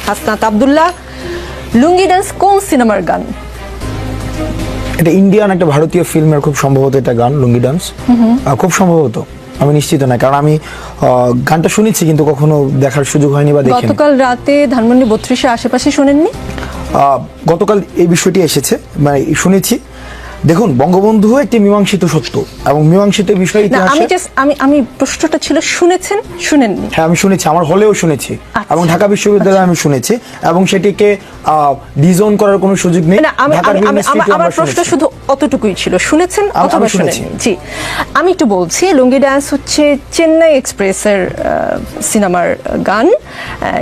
হাসনাত আব্দুল্লাহ, লুঙ্গি dance কোন সিনেমার গান? এটা ইন্ডিয়ান একটা ভারতীয় ফিল্মের খুব সম্ভবত এটা গান, লুঙ্গি ডান্স। খুব সম্ভবত, আমি নিশ্চিত না, কারণ আমি গানটা শুনেছি কিন্তু কখনো দেখার সুযোগ হয়নি বা দেখিনি। গতকাল রাতে ধানমন্ডি 32-এর আশেপাশে শোনেননি? গতকাল এই বিষয়টি এসেছে, মানে শুনেছি। দেখুন, বঙ্গবন্ধু একটি মীমাংসিত সত্য এবং মীমাংসিত বিষয় না, আমি ইতিহাসে। জাস্ট আমি প্রশ্নটা ছিল শুনেছেন শুনেননি? হ্যাঁ, আমি শুনেছি, আমার হলেও শুনেছি এবং ঢাকা বিশ্ববিদ্যালয়ে আমি শুনেছি এবং সেটিকে ডিজোন করার কোনো সুযোগ নেই। না, আমার প্রশ্ন শুধু অতটুকুই ছিল, শুনেছেন অথবা শুনেননি? জি, আমি একটু বলছি। লুঙ্গি ডান্স হচ্ছে চেন্নাই এক্সপ্রেসের সিনেমার গান।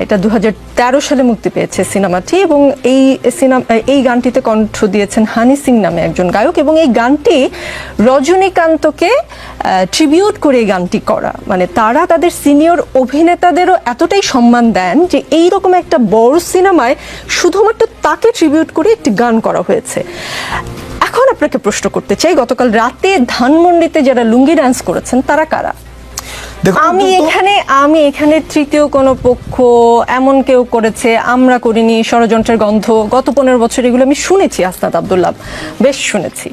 এটা 2013 সালে মুক্তি পেয়েছে সিনেমাটি, এবং এই গানটিতে কণ্ঠ দিয়েছেন হানি সিং নামে একজন গায়ক, এবং এই গানটি রজনীকান্তকে ট্রিবিউট করে এই গানটি করা। মানে তারা তাদের সিনিয়র অভিনেতাদেরও এতটাই সম্মান দেন যে এইরকম একটা বড় সিনেমায় শুধুমাত্র তাকে ট্রিবিউট করে একটি গান করা হয়েছে। এখন আপনাকে প্রশ্ন করতে চাই, গতকাল রাতে ধানমন্ডিতে যারা লুঙ্গি ডান্স করেছেন তারা কারা? আমি এখানে তৃতীয় কোনো পক্ষ এমন কেউ করেছে, আমরা করিনি, ষড়যন্ত্রের গন্ধ, গত 15 বছর এগুলো আমি শুনেছি। হাসনাত আব্দুল্লাহ, বেশ শুনেছি।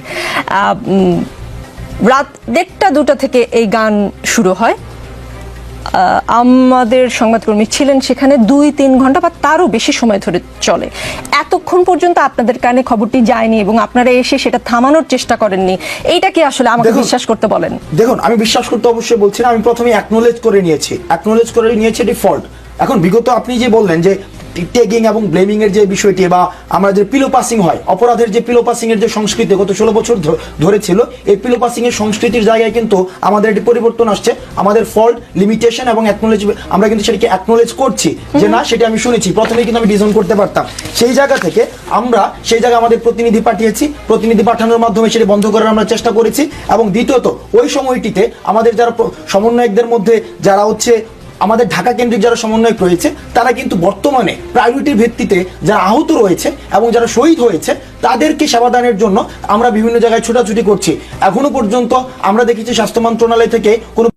রাত 1টা-2টা থেকে এই গান শুরু হয়। আমাদের সংবাদকর্মী ছিলেন সেখানে 2-3 ঘন্টা বা তারও বেশি সময় ধরে চলে। এতক্ষণ পর্যন্ত আপনাদের কানে খবরটি যায়নি এবং আপনারা এসে সেটা থামানোর চেষ্টা করেননি। এইটা কি আসলে আমাকে বিশ্বাস করতে বলেন? দেখুন, আমি বিশ্বাস করতে অবশ্যই বলছি না, আমি প্রথমে অ্যাকনোলেজ করে নিয়েছি এটি ফল্ট। এখন বিগত আপনি যে বললেন যে টেগিং এবং ব্লেমিং এর যে বিষয়টি, বা আমরা যে পিলো পাসিং হয়, অপরাধের যে পিলো পাসিং এর যে সংস্কৃতি গত 16 বছর ধরে ছিল, এই পিলো পাসিং এর সংস্কৃতির জায়গায় কিন্তু আমাদের একটি পরিবর্তন আসছে। আমাদের ফল্ট, লিমিটেশন এবং অ্যাকনোলেজ, আমরা কিন্তু সেটাকে অ্যাকনোলেজ করছি যে না, সেটা আমি শুনেছি। প্রথমে কিন্তু আমি ডিজাইন করতে পারতাম, সেই জায়গা থেকে আমরা সেই জায়গায় আমাদের প্রতিনিধি পাঠিয়েছি, প্রতিনিধি পাঠানোর মাধ্যমে সেটা বন্ধ করার আমরা চেষ্টা করেছি। এবং দ্বিতীয়ত, ওই সময়টিতে আমাদের যারা সমন্বয়কদের মধ্যে যারা হচ্ছে আমাদের ঢাকা কেন্দ্রিক যারা সমন্বয়ক রয়েছে, তারা কিন্তু বর্তমানে প্রায়োরিটির ভিত্তিতে যারা আহত রয়েছে এবং যারা শহীদ হয়েছে তাদেরকে সেবাদানের জন্য আমরা বিভিন্ন জায়গায় ছোটাছুটি করছি। এখনো পর্যন্ত আমরা দেখেছি স্বাস্থ্য মন্ত্রণালয় থেকে কোনো